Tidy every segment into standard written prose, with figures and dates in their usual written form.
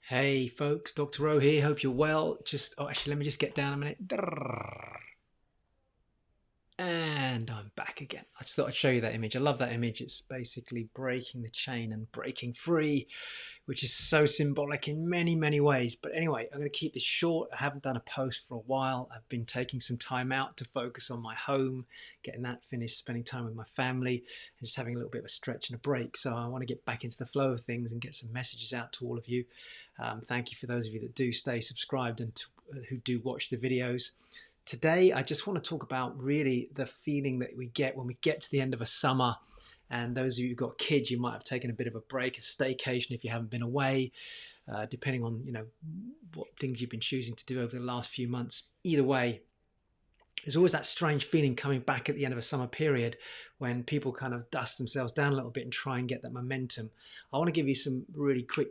Hey folks, Dr. O here. Hope you're well. Actually, let me just get down a minute. And I'm back again. I just thought I'd show you that image. I love that image. It's basically breaking the chain and breaking free, which is so symbolic in many, many ways. But anyway, I'm going to keep this short. I haven't done a post for a while. I've been taking some time out to focus on my home, getting that finished, spending time with my family, and just having a little bit of a stretch and a break. So I want to get back into the flow of things and get some messages out to all of you. Thank you for those of you that do stay subscribed and who do watch the videos. Today, I just want to talk about really the feeling that we get when we get to the end of a summer. And those of you who've got kids, you might have taken a bit of a break, a staycation if you haven't been away, depending on what things you've been choosing to do over the last few months. Either way, there's always that strange feeling coming back at the end of a summer period when people kind of dust themselves down a little bit and try and get that momentum. I want to give you some really quick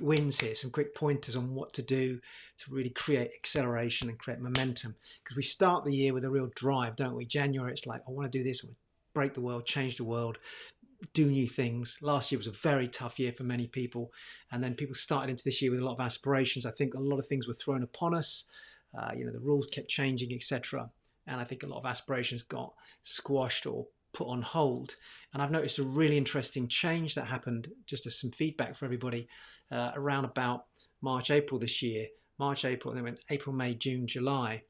wins here, some quick pointers on what to do to really create acceleration and create momentum, because we start the year with a real drive, don't we? January, it's like, I want to do this, I want to break the world, change the world, do new things. Last year was a very tough year for many people, and then people started into this year with a lot of aspirations. I think a lot of things were thrown upon us, the rules kept changing, etc., and I think a lot of aspirations got squashed or put on hold. And I've noticed a really interesting change that happened, just as some feedback for everybody, around about March, April this year. March, April, and then went April, May, June, July.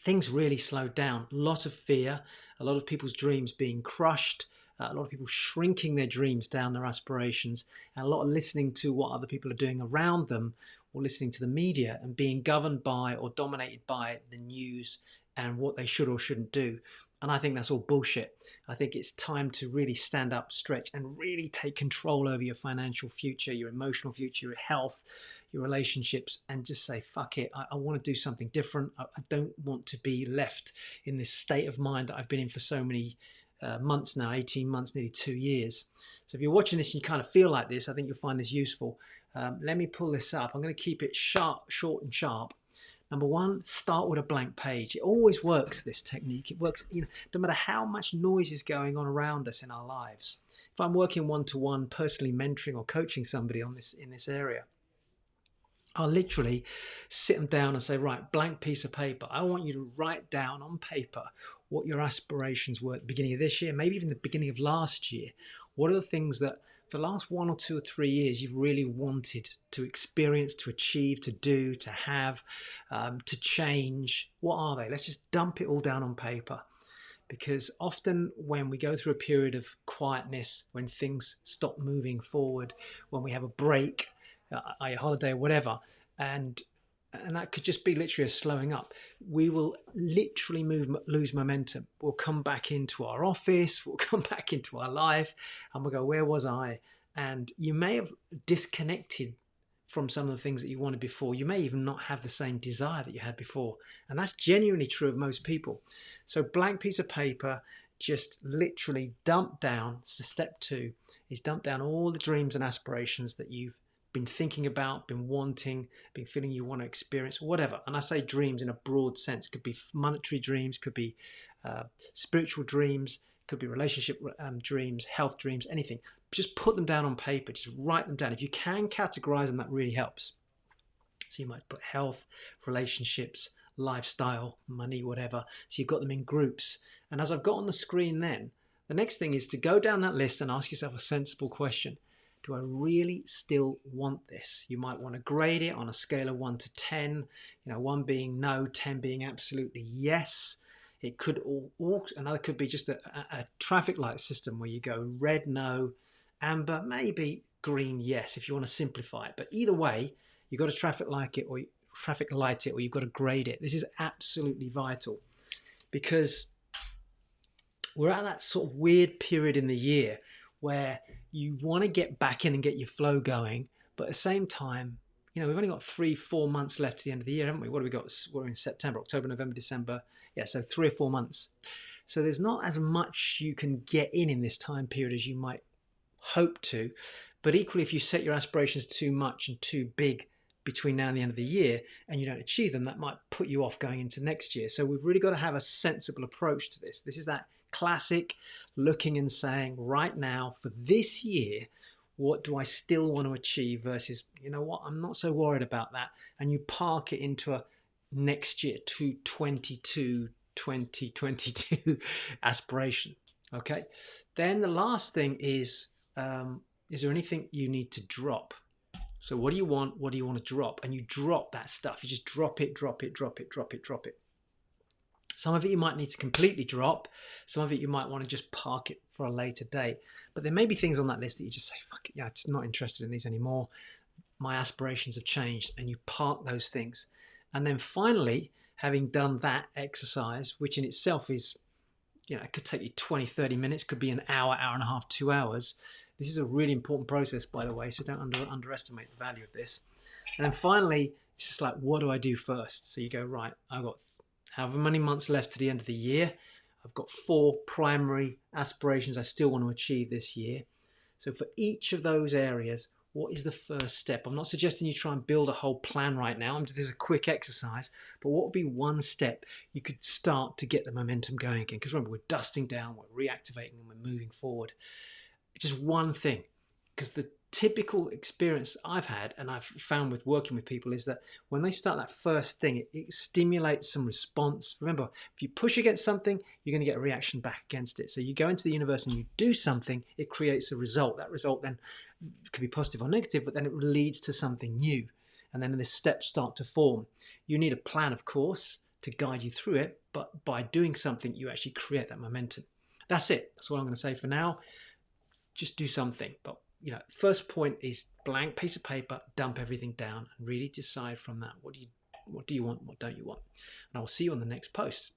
Things really slowed down. A lot of fear, a lot of people's dreams being crushed, a lot of people shrinking their dreams down, their aspirations, and a lot of listening to what other people are doing around them, or listening to the media and being governed by or dominated by the news and what they should or shouldn't do. And I think that's all bullshit. I think it's time to really stand up, stretch, and really take control over your financial future, your emotional future, your health, your relationships, and just say, fuck it. I want to do something different. I don't want to be left in this state of mind that I've been in for so many months now, 18 months, nearly 2 years. So if you're watching this and you kind of feel like this, I think you'll find this useful. Let me pull this up. I'm going to keep it short and sharp. Number one, start with a blank page. It always works, this technique. It works, no matter how much noise is going on around us in our lives. If I'm working one-to-one, personally mentoring or coaching somebody in this area, I'll literally sit them down and say, right, blank piece of paper. I want you to write down on paper what your aspirations were at the beginning of this year, maybe even the beginning of last year. What are the things that for the last 1 or 2 or 3 years you've really wanted to experience, to achieve, to do, to have, to change? What are they? Let's just dump it all down on paper. Because often when we go through a period of quietness, when things stop moving forward, when we have a break, a holiday or whatever, and that could just be literally a slowing up, we will literally lose momentum. We'll come back into our office, we'll come back into our life, and we'll go, where was I? And you may have disconnected from some of the things that you wanted before. You may even not have the same desire that you had before. And that's genuinely true of most people. So blank piece of paper, just literally dump down. So step 2 is dump down all the dreams and aspirations that you've been thinking about, been wanting, been feeling you want to experience, whatever. And I say dreams in a broad sense. Could be monetary dreams, could be spiritual dreams, could be relationship dreams, health dreams, anything. Just put them down on paper. Just write them down. If you can categorize them, that really helps. So you might put health, relationships, lifestyle, money, whatever. So you've got them in groups. And as I've got on the screen then, the next thing is to go down that list and ask yourself a sensible question. Do I really still want this? You might want to grade it on a scale of 1 to 10, 1 being no, 10 being absolutely yes. It could another could be just a traffic light system where you go red, no, amber, maybe green, yes, if you want to simplify it. But either way, you've got to traffic light it or you've got to grade it. This is absolutely vital because we're at that sort of weird period in the year where you want to get back in and get your flow going, but at the same time, we've only got 3-4 months left to the end of the year, haven't we? What have we got? We're in September, October, November, December. Yeah, so 3 or 4 months. So there's not as much you can get in this time period as you might hope to. But equally, if you set your aspirations too much and too big between now and the end of the year and you don't achieve them, that might put you off going into next year. So we've really got to have a sensible approach to this. This is that classic looking and saying, right now for this year, what do I still want to achieve versus, you know what, I'm not so worried about that. And you park it into a next year, 2022 aspiration. Okay. Then the last thing is there anything you need to drop? So what do you want? What do you want to drop? And you drop that stuff. You just drop it. Some of it you might need to completely drop. Some of it you might want to just park it for a later date. But there may be things on that list that you just say, fuck it, yeah, I'm just not interested in these anymore. My aspirations have changed, and you park those things. And then finally, having done that exercise, which in itself is, it could take you 20, 30 minutes, could be an hour, hour and a half, 2 hours. This is a really important process, by the way, so don't underestimate the value of this. And then finally, it's just like, what do I do first? So you go, right, I've got however many months left to the end of the year. I've got 4 primary aspirations I still want to achieve this year. So for each of those areas, what is the first step? I'm not suggesting you try and build a whole plan right now. This is a quick exercise, but what would be one step you could start to get the momentum going again? Because remember, we're dusting down, we're reactivating, and we're moving forward. Just one thing, because the typical experience I've had and I've found with working with people is that when they start that first thing, it stimulates some response. Remember, if you push against something, you're going to get a reaction back against it. So you go into the universe and you do something, it creates a result. That result then could be positive or negative, but then it leads to something new. And then the steps start to form. You need a plan, of course, to guide you through it, but by doing something, you actually create that momentum. That's it. That's what I'm going to say for now. Just do something. But first point is blank piece of paper, dump everything down and really decide from that. What do you want? What don't you want? And I will see you on the next post.